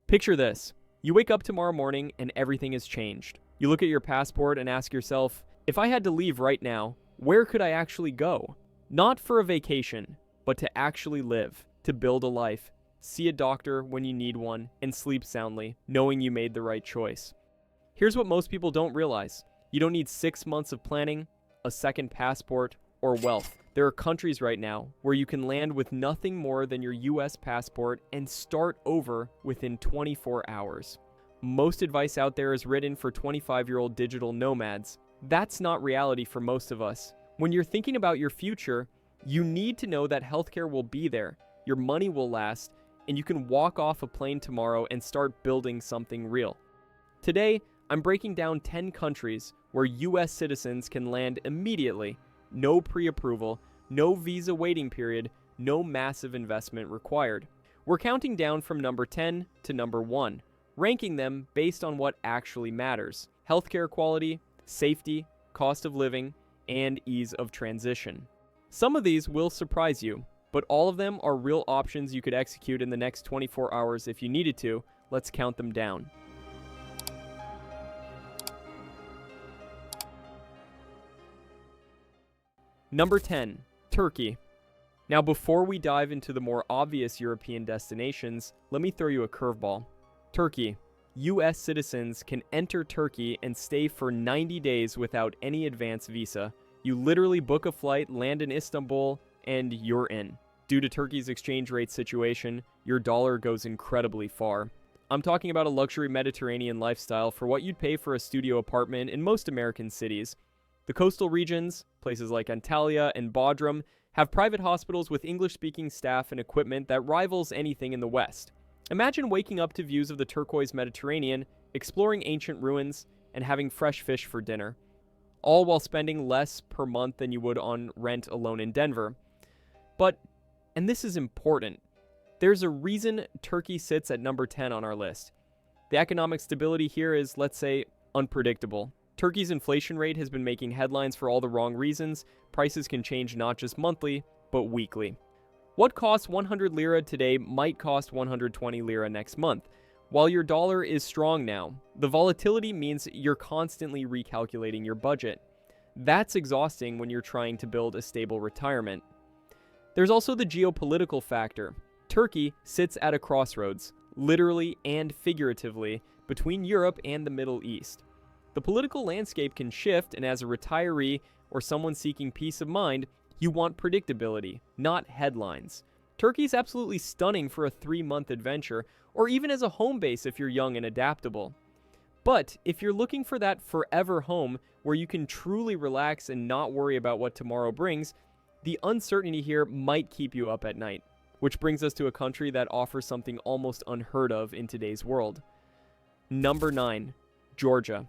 Picture this. You wake up tomorrow morning and everything has changed. You look at your passport and ask yourself, if I had to leave right now, where could I actually go? Not for a vacation, but to actually live, to build a life, see a doctor when you need one, and sleep soundly, knowing you made the right choice. Here's what most people don't realize. You don't need 6 months of planning, a second passport, or wealth. There are countries right now where you can land with nothing more than your US passport and start over within 24 hours. Most advice out there is written for 25-year-old digital nomads. That's not reality for most of us. When you're thinking about your future, you need to know that healthcare will be there, your money will last, and you can walk off a plane tomorrow and start building something real. Today, I'm breaking down 10 countries where US citizens can land immediately. No pre-approval, no visa waiting period, no massive investment required. We're counting down from number 10 to number 1, ranking them based on what actually matters: healthcare quality, safety, cost of living, and ease of transition. Some of these will surprise you, but all of them are real options you could execute in the next 24 hours if you needed to. Let's count them down. Number 10, Turkey. Now, before we dive into the more obvious European destinations, let me throw you a curveball. Turkey. US citizens can enter Turkey and stay for 90 days without any advance visa. You literally book a flight, land in Istanbul, and you're in. Due to Turkey's exchange rate situation, your dollar goes incredibly far. I'm talking about a luxury Mediterranean lifestyle for what you'd pay for a studio apartment in most American cities. The coastal regions, places like Antalya and Bodrum, have private hospitals with English-speaking staff and equipment that rivals anything in the West. Imagine waking up to views of the turquoise Mediterranean, exploring ancient ruins, and having fresh fish for dinner, all while spending less per month than you would on rent alone in Denver. But, and this is important, there's a reason Turkey sits at number 10 on our list. The economic stability here is, let's say, unpredictable. Turkey's inflation rate has been making headlines for all the wrong reasons. Prices can change not just monthly, but weekly. What costs 100 lira today might cost 120 lira next month. While your dollar is strong now, the volatility means you're constantly recalculating your budget. That's exhausting when you're trying to build a stable retirement. There's also the geopolitical factor. Turkey sits at a crossroads, literally and figuratively, between Europe and the Middle East. The political landscape can shift, and as a retiree or someone seeking peace of mind, you want predictability, not headlines. Turkey's absolutely stunning for a 3-month adventure, or even as a home base if you're young and adaptable. But if you're looking for that forever home where you can truly relax and not worry about what tomorrow brings, the uncertainty here might keep you up at night. Which brings us to a country that offers something almost unheard of in today's world. Number 9, Georgia.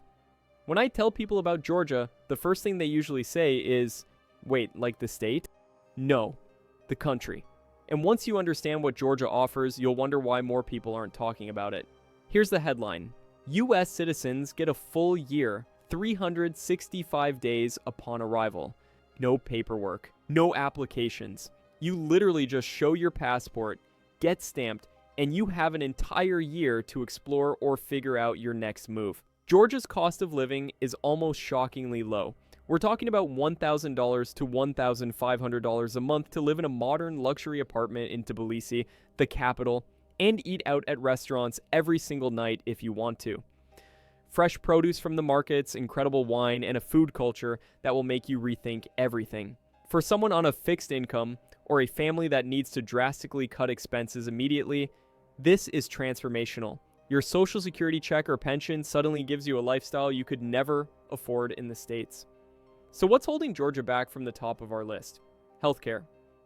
When I tell people about Georgia, the first thing they usually say is, wait, like the state? No, the country. And once you understand what Georgia offers, you'll wonder why more people aren't talking about it. Here's the headline. US citizens get a full year, 365 days upon arrival. No paperwork, no applications. You literally just show your passport, get stamped, and you have an entire year to explore or figure out your next move. Georgia's cost of living is almost shockingly low. We're talking about $1,000 to $1,500 a month to live in a modern luxury apartment in Tbilisi, the capital, and eat out at restaurants every single night if you want to. Fresh produce from the markets, incredible wine, and a food culture that will make you rethink everything. For someone on a fixed income, or a family that needs to drastically cut expenses immediately, this is transformational. Your social security check or pension suddenly gives you a lifestyle you could never afford in the States. So what's holding Georgia back from the top of our list? Healthcare.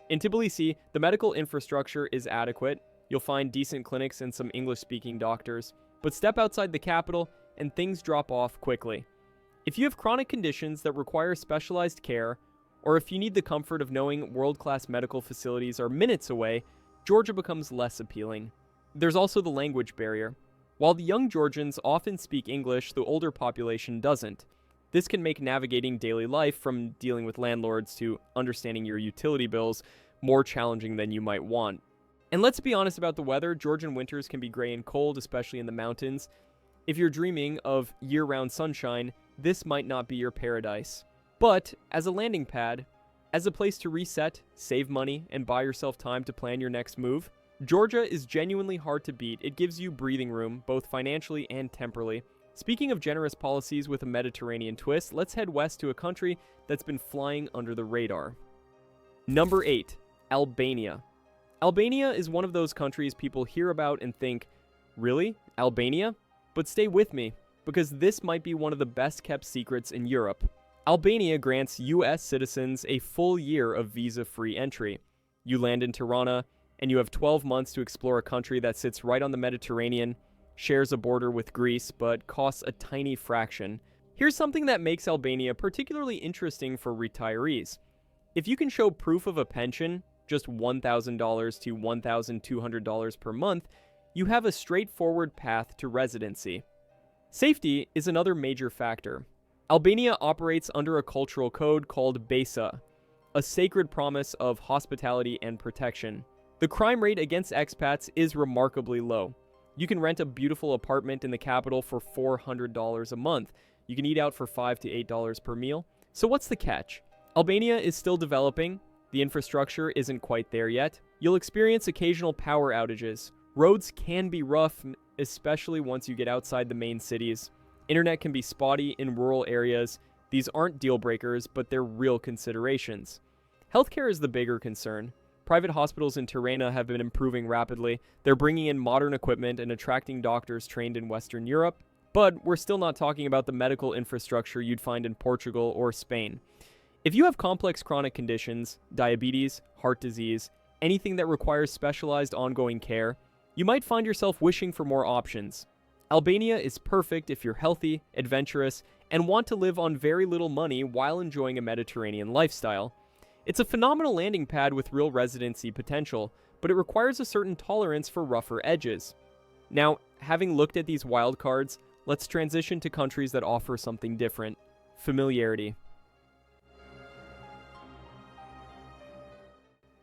In Tbilisi, the medical infrastructure is adequate. You'll find decent clinics and some English-speaking doctors. But step outside the capital and things drop off quickly. If you have chronic conditions that require specialized care, or if you need the comfort of knowing world-class medical facilities are minutes away, Georgia becomes less appealing. There's also the language barrier. While the young Georgians often speak English, the older population doesn't. This can make navigating daily life, from dealing with landlords to understanding your utility bills, more challenging than you might want. And let's be honest about the weather, Georgian winters can be gray and cold, especially in the mountains. If you're dreaming of year-round sunshine, this might not be your paradise. But as a landing pad, as a place to reset, save money, and buy yourself time to plan your next move, Georgia is genuinely hard to beat. It gives you breathing room, both financially and temporally. Speaking of generous policies with a Mediterranean twist, let's head west to a country that's been flying under the radar. Number 8, Albania. Albania is one of those countries people hear about and think, really? Albania? But stay with me, because this might be one of the best kept secrets in Europe. Albania grants US citizens a full year of visa-free entry. You land in Tirana, and you have 12 months to explore a country that sits right on the Mediterranean, shares a border with Greece, but costs a tiny fraction. Here's something that makes Albania particularly interesting for retirees. If you can show proof of a pension, just $1,000 to $1,200 per month, you have a straightforward path to residency. Safety is another major factor. Albania operates under a cultural code called Besa, a sacred promise of hospitality and protection. The crime rate against expats is remarkably low. You can rent a beautiful apartment in the capital for $400 a month. You can eat out for $5 to $8 per meal. So what's the catch? Albania is still developing. The infrastructure isn't quite there yet. You'll experience occasional power outages. Roads can be rough, especially once you get outside the main cities. Internet can be spotty in rural areas. These aren't deal breakers, but they're real considerations. Healthcare is the bigger concern. Private hospitals in Tirana have been improving rapidly. They're bringing in modern equipment and attracting doctors trained in Western Europe. But we're still not talking about the medical infrastructure you'd find in Portugal or Spain. If you have complex chronic conditions, diabetes, heart disease, anything that requires specialized ongoing care, you might find yourself wishing for more options. Albania is perfect if you're healthy, adventurous, and want to live on very little money while enjoying a Mediterranean lifestyle. It's a phenomenal landing pad with real residency potential, but it requires a certain tolerance for rougher edges. Now, having looked at these wild cards, let's transition to countries that offer something different: familiarity.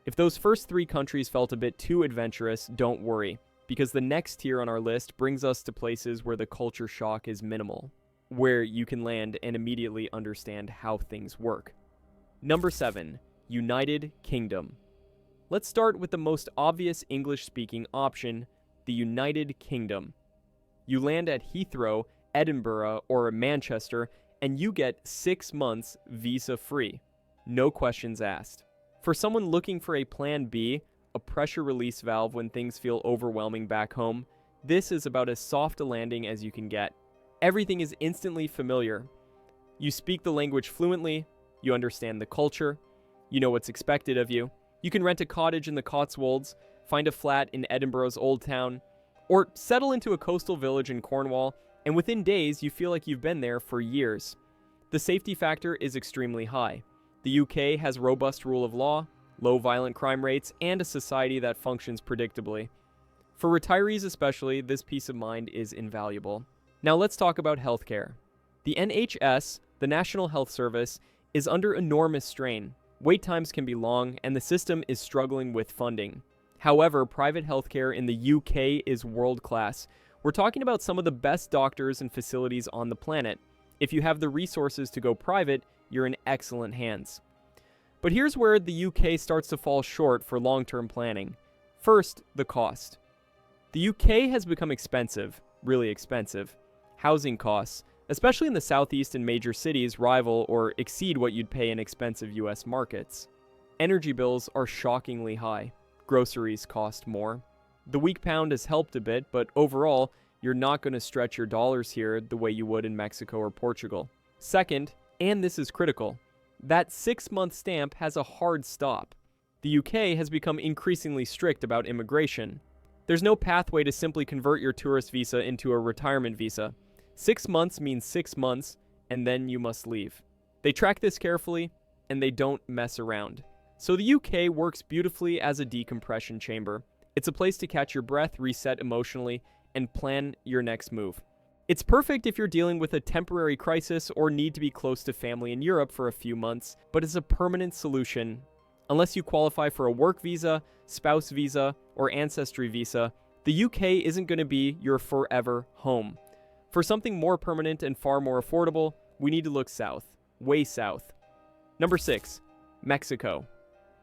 If those first 3 countries felt a bit too adventurous, don't worry, because the next tier on our list brings us to places where the culture shock is minimal, where you can land and immediately understand how things work. Number 7, United Kingdom. Let's start with the most obvious English-speaking option, the United Kingdom. You land at Heathrow, Edinburgh, or Manchester, and you get 6 months visa-free. No questions asked. For someone looking for a plan B, a pressure release valve when things feel overwhelming back home, this is about as soft a landing as you can get. Everything is instantly familiar. You speak the language fluently, you understand the culture, you know what's expected of you. You can rent a cottage in the Cotswolds, find a flat in Edinburgh's Old Town, or settle into a coastal village in Cornwall, and within days you feel like you've been there for years. The safety factor is extremely high. The UK has robust rule of law, low violent crime rates, and a society that functions predictably. For retirees especially, this peace of mind is invaluable. Now let's talk about healthcare. The NHS, the National Health Service, is under enormous strain. Wait times can be long, and the system is struggling with funding. However, private healthcare in the UK is world-class. We're talking about some of the best doctors and facilities on the planet. If you have the resources to go private, you're in excellent hands. But here's where the UK starts to fall short for long-term planning. First, the cost. The UK has become expensive, really expensive. Housing costs, especially in the southeast and major cities, rival or exceed what you'd pay in expensive US markets. Energy bills are shockingly high. Groceries cost more. The weak pound has helped a bit, but overall, you're not going to stretch your dollars here the way you would in Mexico or Portugal. Second, and this is critical, that 6-month stamp has a hard stop. The UK has become increasingly strict about immigration. There's no pathway to simply convert your tourist visa into a retirement visa. 6 months means 6 months, and then you must leave. They track this carefully, and they don't mess around. So the UK works beautifully as a decompression chamber. It's a place to catch your breath, reset emotionally, and plan your next move. It's perfect if you're dealing with a temporary crisis or need to be close to family in Europe for a few months, but as a permanent solution, Unless you qualify for a work visa, spouse visa, or ancestry visa, the UK isn't going to be your forever home. For something more permanent and far more affordable, we need to look south, way south. Number 6, Mexico.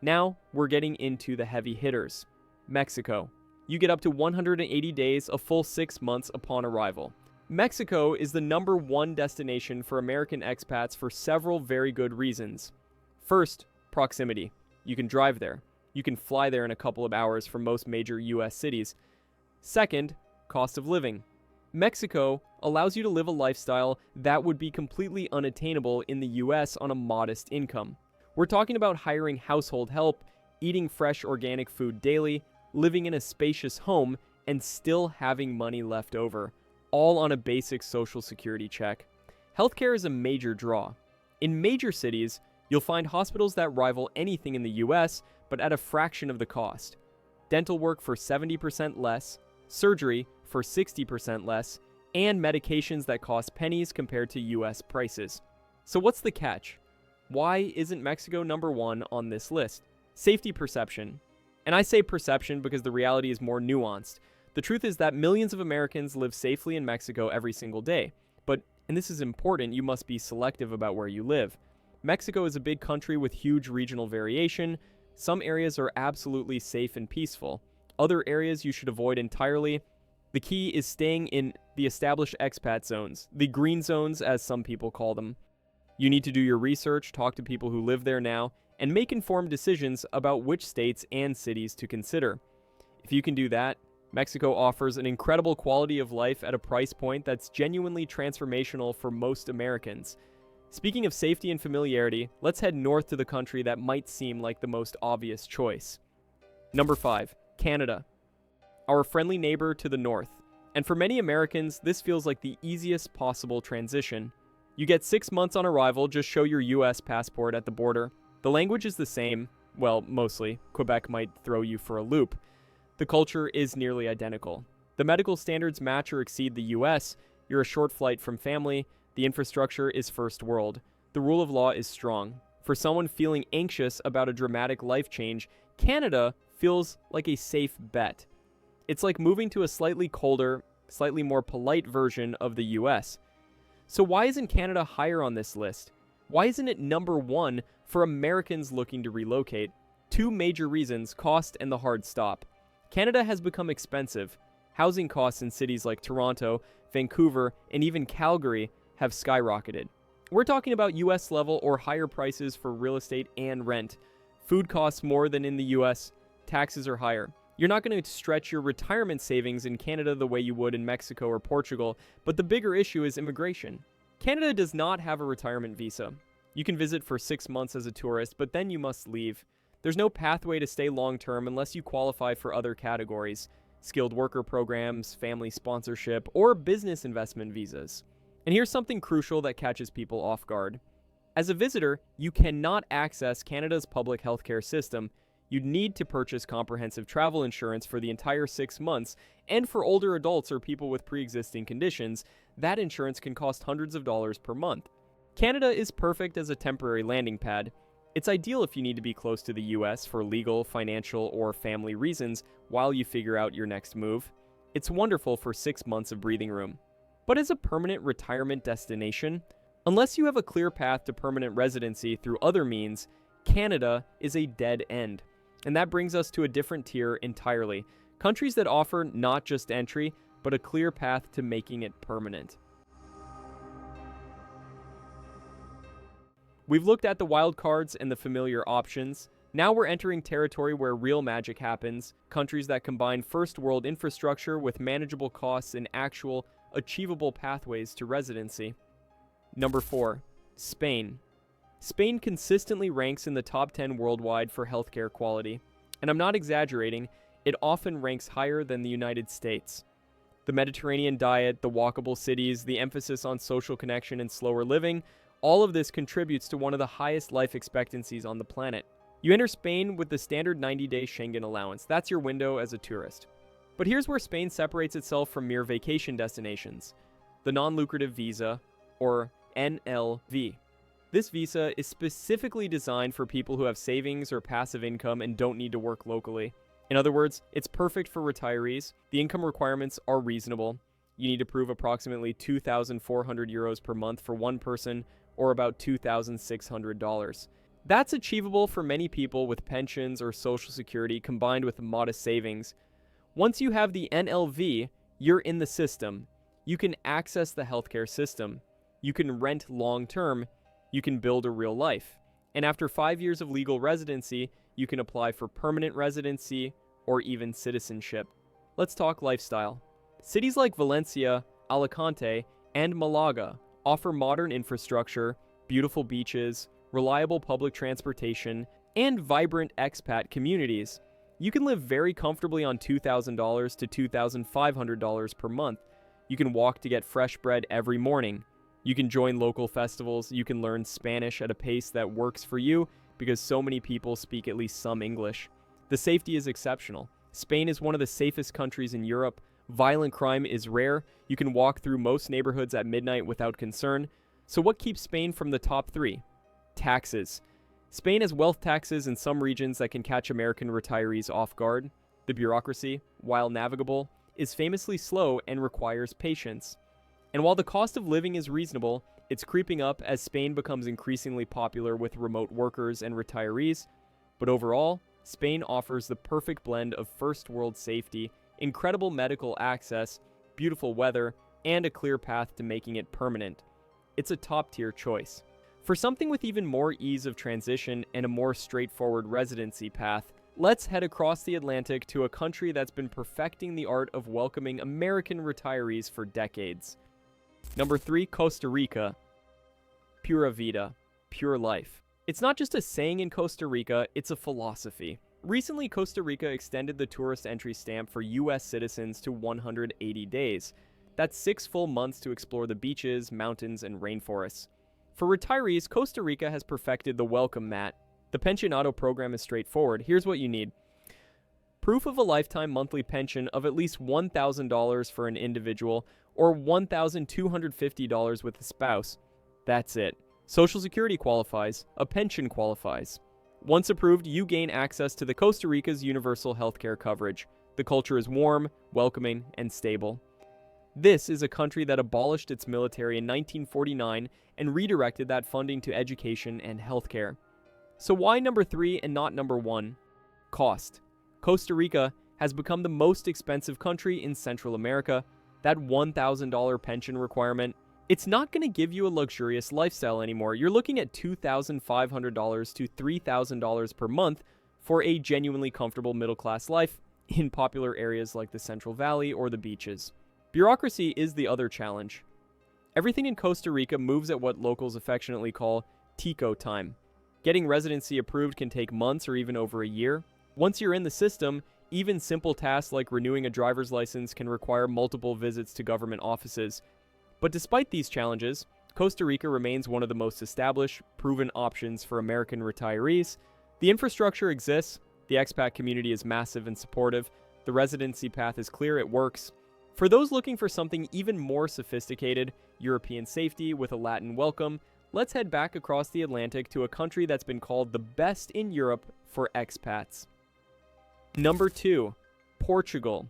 Now we're getting into the heavy hitters. Mexico. You get up to 180 days, a full 6 months upon arrival. Mexico is the #1 destination for American expats for several very good reasons. First, proximity. You can drive there. You can fly there in a couple of hours from most major US cities. Second, cost of living. Mexico allows you to live a lifestyle that would be completely unattainable in the US on a modest income. We're talking about hiring household help, eating fresh organic food daily, living in a spacious home, and still having money left over, all on a basic social security check. Healthcare is a major draw. In major cities, you'll find hospitals that rival anything in the US, but at a fraction of the cost. Dental work for 70% less, surgery for 60% less, and medications that cost pennies compared to US prices. So what's the catch? Why isn't Mexico #1 on this list? Safety perception. And I say perception because the reality is more nuanced. The truth is that millions of Americans live safely in Mexico every single day. But, and this is important, you must be selective about where you live. Mexico is a big country with huge regional variation. Some areas are absolutely safe and peaceful. Other areas you should avoid entirely. The key is staying in the established expat zones, the green zones as some people call them. You need to do your research, talk to people who live there now, and make informed decisions about which states and cities to consider. If you can do that, Mexico offers an incredible quality of life at a price point that's genuinely transformational for most Americans. Speaking of safety and familiarity, let's head north to the country that might seem like the most obvious choice. Number 5, Canada. Our friendly neighbor to the north. And for many Americans, this feels like the easiest possible transition. You get 6 months on arrival, just show your US passport at the border. The language is the same, well, mostly. Quebec might throw you for a loop. The culture is nearly identical. The medical standards match or exceed the US. You're a short flight from family. The infrastructure is first world. The rule of law is strong. For someone feeling anxious about a dramatic life change, Canada feels like a safe bet. It's like moving to a slightly colder, slightly more polite version of the US. So why isn't Canada higher on this list? Why isn't it #1 for Americans looking to relocate? 2 major reasons: cost and the hard stop. Canada has become expensive. Housing costs in cities like Toronto, Vancouver, and even Calgary have skyrocketed. We're talking about US level or higher prices for real estate and rent. Food costs more than in the US. Taxes are higher. You're not going to stretch your retirement savings in Canada the way you would in Mexico or Portugal, but the bigger issue is immigration. Canada does not have a retirement visa. You can visit for 6 months as a tourist, but then you must leave. There's no pathway to stay long-term unless you qualify for other categories: skilled worker programs, family sponsorship, or business investment visas. And here's something crucial that catches people off guard. As a visitor, you cannot access Canada's public healthcare system. You'd need to purchase comprehensive travel insurance for the entire 6 months, and for older adults or people with pre-existing conditions, that insurance can cost hundreds of dollars per month. Canada is perfect as a temporary landing pad. It's ideal if you need to be close to the US for legal, financial, or family reasons while you figure out your next move. It's wonderful for 6 months of breathing room. But as a permanent retirement destination, unless you have a clear path to permanent residency through other means, Canada is a dead end. And that brings us to a different tier entirely: countries that offer not just entry, but a clear path to making it permanent. We've looked at the wild cards and the familiar options. Now we're entering territory where real magic happens: countries that combine first world infrastructure with manageable costs and actual, achievable pathways to residency. Number 4, Spain. Spain consistently ranks in the top 10 worldwide for healthcare quality. And I'm not exaggerating, it often ranks higher than the United States. The Mediterranean diet, the walkable cities, the emphasis on social connection and slower living, all of this contributes to one of the highest life expectancies on the planet. You enter Spain with the standard 90-day Schengen allowance. That's your window as a tourist. But here's where Spain separates itself from mere vacation destinations: the non-lucrative visa, or NLV. This visa is specifically designed for people who have savings or passive income and don't need to work locally. In other words, it's perfect for retirees. The income requirements are reasonable. You need to prove approximately 2,400 euros per month for one person, or about $2,600. That's achievable for many people with pensions or social security combined with modest savings. Once you have the NLV, you're in the system. You can access the healthcare system. You can rent long-term. You can build a real life. And after 5 years of legal residency, you can apply for permanent residency or even citizenship. Let's talk lifestyle. Cities like Valencia, Alicante, and Malaga offer modern infrastructure, beautiful beaches, reliable public transportation, and vibrant expat communities. You can live very comfortably on $2,000 to $2,500 per month. You can walk to get fresh bread every morning. You can join local festivals. You can learn Spanish at a pace that works for you because so many people speak at least some English. The safety is exceptional. Spain is one of the safest countries in Europe. Violent crime is rare. You can walk through most neighborhoods at midnight without concern. So what keeps Spain from the top 3? Taxes. Spain has wealth taxes in some regions that can catch American retirees off guard. The bureaucracy, while navigable, is famously slow and requires patience. And while the cost of living is reasonable, it's creeping up as Spain becomes increasingly popular with remote workers and retirees. But overall, Spain offers the perfect blend of first world safety, incredible medical access, beautiful weather, and a clear path to making it permanent. It's a top-tier choice. For something with even more ease of transition and a more straightforward residency path, let's head across the Atlantic to a country that's been perfecting the art of welcoming American retirees for decades. Number 3, Costa Rica. Pura vida, pure life. It's not just a saying in Costa Rica, it's a philosophy. Recently, Costa Rica extended the tourist entry stamp for U.S. citizens to 180 days. That's 6 full months to explore the beaches, mountains, and rainforests. For retirees, Costa Rica has perfected the welcome mat. The pensionado program is straightforward. Here's what you need. Proof of a lifetime monthly pension of at least $1,000 for an individual or $1,250 with a spouse. That's it. Social Security qualifies. A pension qualifies. Once approved, you gain access to the Costa Rica's universal healthcare coverage. The culture is warm, welcoming, and stable. This is a country that abolished its military in 1949 and redirected that funding to education and healthcare. So why number 3 and not number 1? Cost. Costa Rica has become the most expensive country in Central America. That $1,000 pension requirement, it's not going to give you a luxurious lifestyle anymore. You're looking at $2,500 to $3,000 per month for a genuinely comfortable middle-class life in popular areas like the Central Valley or the beaches. Bureaucracy is the other challenge. Everything in Costa Rica moves at what locals affectionately call Tico time. Getting residency approved can take months or even over a year. Once you're in the system, even simple tasks like renewing a driver's license can require multiple visits to government offices. But despite these challenges, Costa Rica remains one of the most established, proven options for American retirees. The infrastructure exists, the expat community is massive and supportive, the residency path is clear, it works. For those looking for something even more sophisticated, European safety with a Latin welcome, let's head back across the Atlantic to a country that's been called the best in Europe for expats. Number 2, Portugal.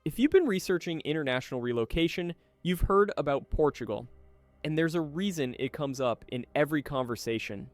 If you've been researching international relocation, you've heard about Portugal, and there's a reason it comes up in every conversation.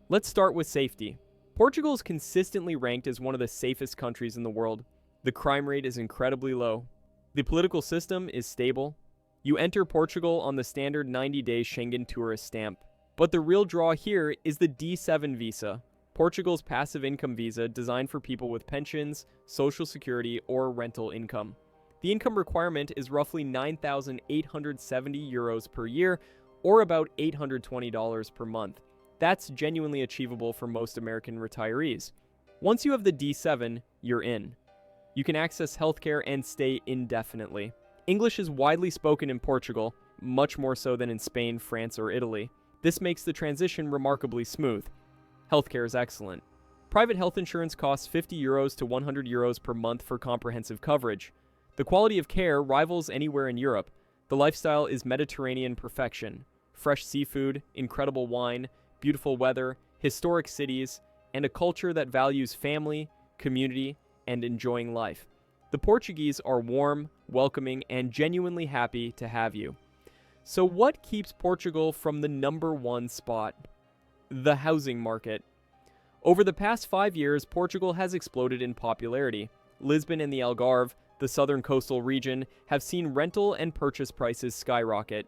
Let's start with safety. Portugal is consistently ranked as one of the safest countries in the world. The crime rate is incredibly low. The political system is stable. You enter Portugal on the standard 90-day Schengen tourist stamp. But the real draw here is the D7 visa, Portugal's passive income visa designed for people with pensions, social security, or rental income. The income requirement is roughly 9,870 euros per year, or about $820 per month. That's genuinely achievable for most American retirees. Once you have the D7, you're in. You can access healthcare and stay indefinitely. English is widely spoken in Portugal, much more so than in Spain, France, or Italy. This makes the transition remarkably smooth. Healthcare is excellent. Private health insurance costs 50 euros to 100 euros per month for comprehensive coverage. The quality of care rivals anywhere in Europe. The lifestyle is Mediterranean perfection. fresh seafood, incredible wine, beautiful weather, historic cities, and a culture that values family, community, and enjoying life. The Portuguese are warm, welcoming, and genuinely happy to have you. So what keeps Portugal from the #1 spot? The housing market. Over the past 5 years, Portugal has exploded in popularity. Lisbon and the Algarve, the southern coastal region, have seen rental and purchase prices skyrocket.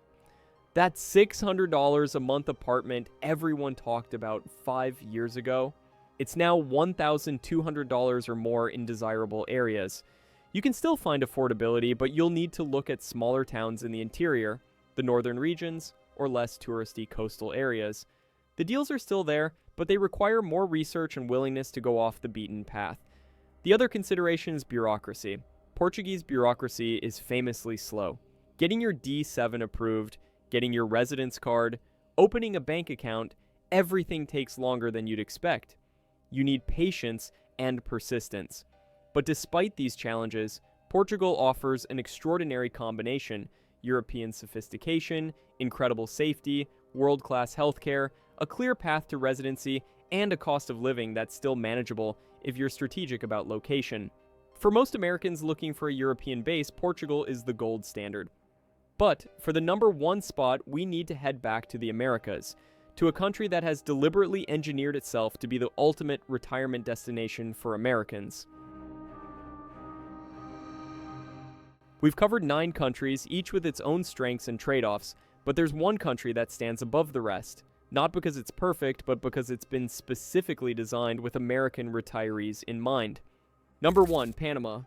That $600 a month apartment everyone talked about 5 years ago, it's now $1,200 or more in desirable areas. You can still find affordability, but you'll need to look at smaller towns in the interior, the northern regions, or less touristy coastal areas. The deals are still there, but they require more research and willingness to go off the beaten path. The other consideration is bureaucracy. Portuguese bureaucracy is famously slow. Getting your D7 approved, getting your residence card, opening a bank account, everything takes longer than you'd expect. You need patience and persistence. But despite these challenges, Portugal offers an extraordinary combination: European sophistication, incredible safety, world-class healthcare, a clear path to residency, and a cost of living that's still manageable if you're strategic about location. For most Americans looking for a European base, Portugal is the gold standard. But for the #1 spot, we need to head back to the Americas, to a country that has deliberately engineered itself to be the ultimate retirement destination for Americans. We've covered 9 countries, each with its own strengths and trade-offs, but there's one country that stands above the rest, not because it's perfect, but because it's been specifically designed with American retirees in mind. #1, Panama.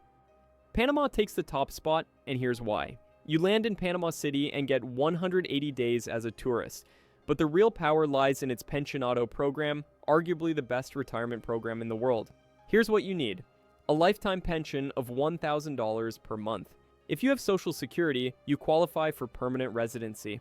Panama takes the top spot, and here's why. You land in Panama City and get 180 days as a tourist, but the real power lies in its pensionado program, arguably the best retirement program in the world. Here's what you need: a lifetime pension of $1,000 per month. If you have Social Security, you qualify for permanent residency.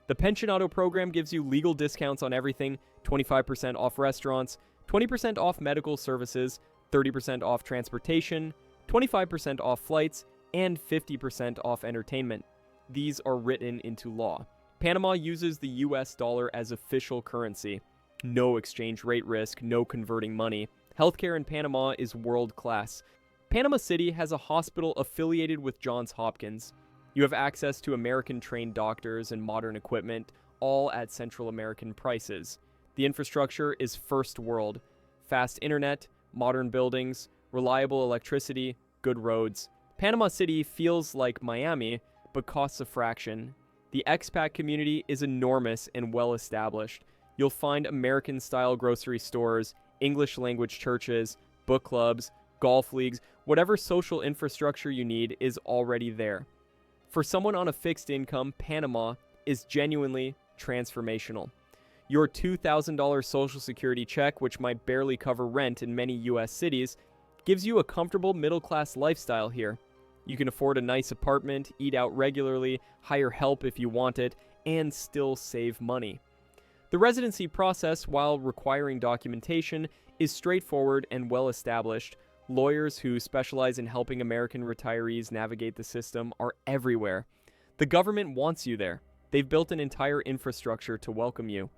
The pensionado program gives you legal discounts on everything: 25% off restaurants, 20% off medical services, 30% off transportation, 25% off flights, and 50% off entertainment. These are written into law. Panama uses the US dollar as official currency. No exchange rate risk, no converting money. Healthcare in Panama is world class. Panama City has a hospital affiliated with Johns Hopkins. You have access to American-trained doctors and modern equipment, all at Central American prices. The infrastructure is first world. Fast internet, modern buildings, reliable electricity, good roads. Panama City feels like Miami, but costs a fraction. The expat community is enormous and well-established. You'll find American-style grocery stores, English-language churches, book clubs, golf leagues. Whatever social infrastructure you need is already there. For someone on a fixed income, Panama is genuinely transformational. Your $2,000 Social Security check, which might barely cover rent in many US cities, gives you a comfortable middle-class lifestyle here. You can afford a nice apartment, eat out regularly, hire help if you want it, and still save money. The residency process, while requiring documentation, is straightforward and well-established. Lawyers who specialize in helping American retirees navigate the system are everywhere. The government wants you there. They've built an entire infrastructure to welcome you.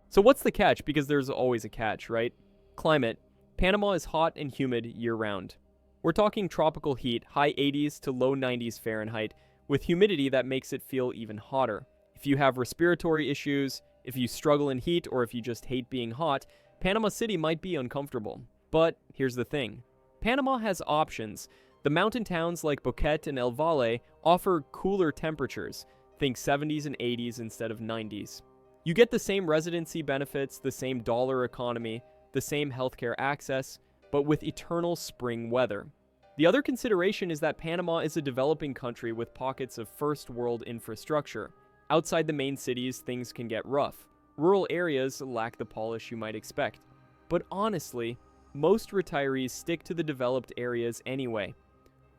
So what's the catch? Because there's always a catch, right? Climate. Panama is hot and humid year-round. We're talking tropical heat, high 80s to low 90s Fahrenheit, with humidity that makes it feel even hotter. If you have respiratory issues, if you struggle in heat, or if you just hate being hot, Panama City might be uncomfortable. But here's the thing. Panama has options. The mountain towns like Boquete and El Valle offer cooler temperatures. Think 70s and 80s instead of 90s. You get the same residency benefits, the same dollar economy, the same healthcare access, but with eternal spring weather. The other consideration is that Panama is a developing country with pockets of first world infrastructure. Outside the main cities, things can get rough. Rural areas lack the polish you might expect. But honestly, most retirees stick to the developed areas anyway.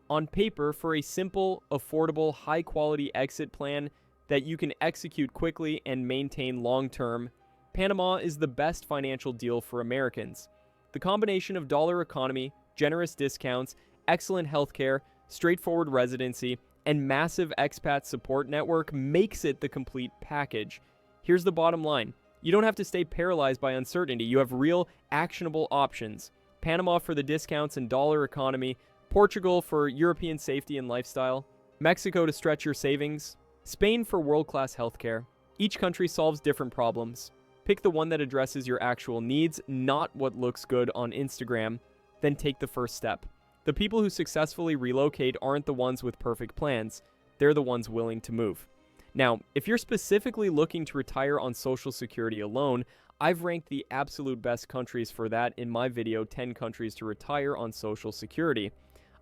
On paper, for a simple, affordable, high-quality exit plan that you can execute quickly and maintain long-term, Panama is the best financial deal for Americans. The combination of dollar economy, generous discounts, excellent healthcare, straightforward residency, and massive expat support network makes it the complete package. Here's the bottom line. You don't have to stay paralyzed by uncertainty. You have real, actionable options. Panama for the discounts and dollar economy, Portugal for European safety and lifestyle, Mexico to stretch your savings, Spain for world-class healthcare. Each country solves different problems. Pick the one that addresses your actual needs, not what looks good on Instagram. Then take the first step. The people who successfully relocate aren't the ones with perfect plans. They're the ones willing to move. Now, if you're specifically looking to retire on Social Security alone, I've ranked the absolute best countries for that in my video, 10 countries to retire on Social Security.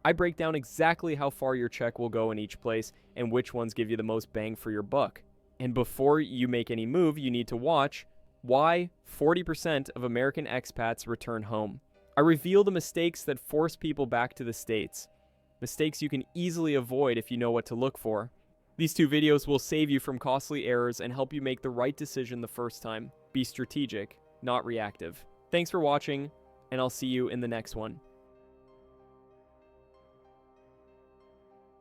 I break down exactly how far your check will go in each place and which ones give you the most bang for your buck. And before you make any move, you need to watch why 40% of American expats return home. I reveal the mistakes that force people back to the States. Mistakes you can easily avoid if you know what to look for. These 2 videos will save you from costly errors and help you make the right decision the first time. Be strategic, not reactive. Thanks for watching, and I'll see you in the next one.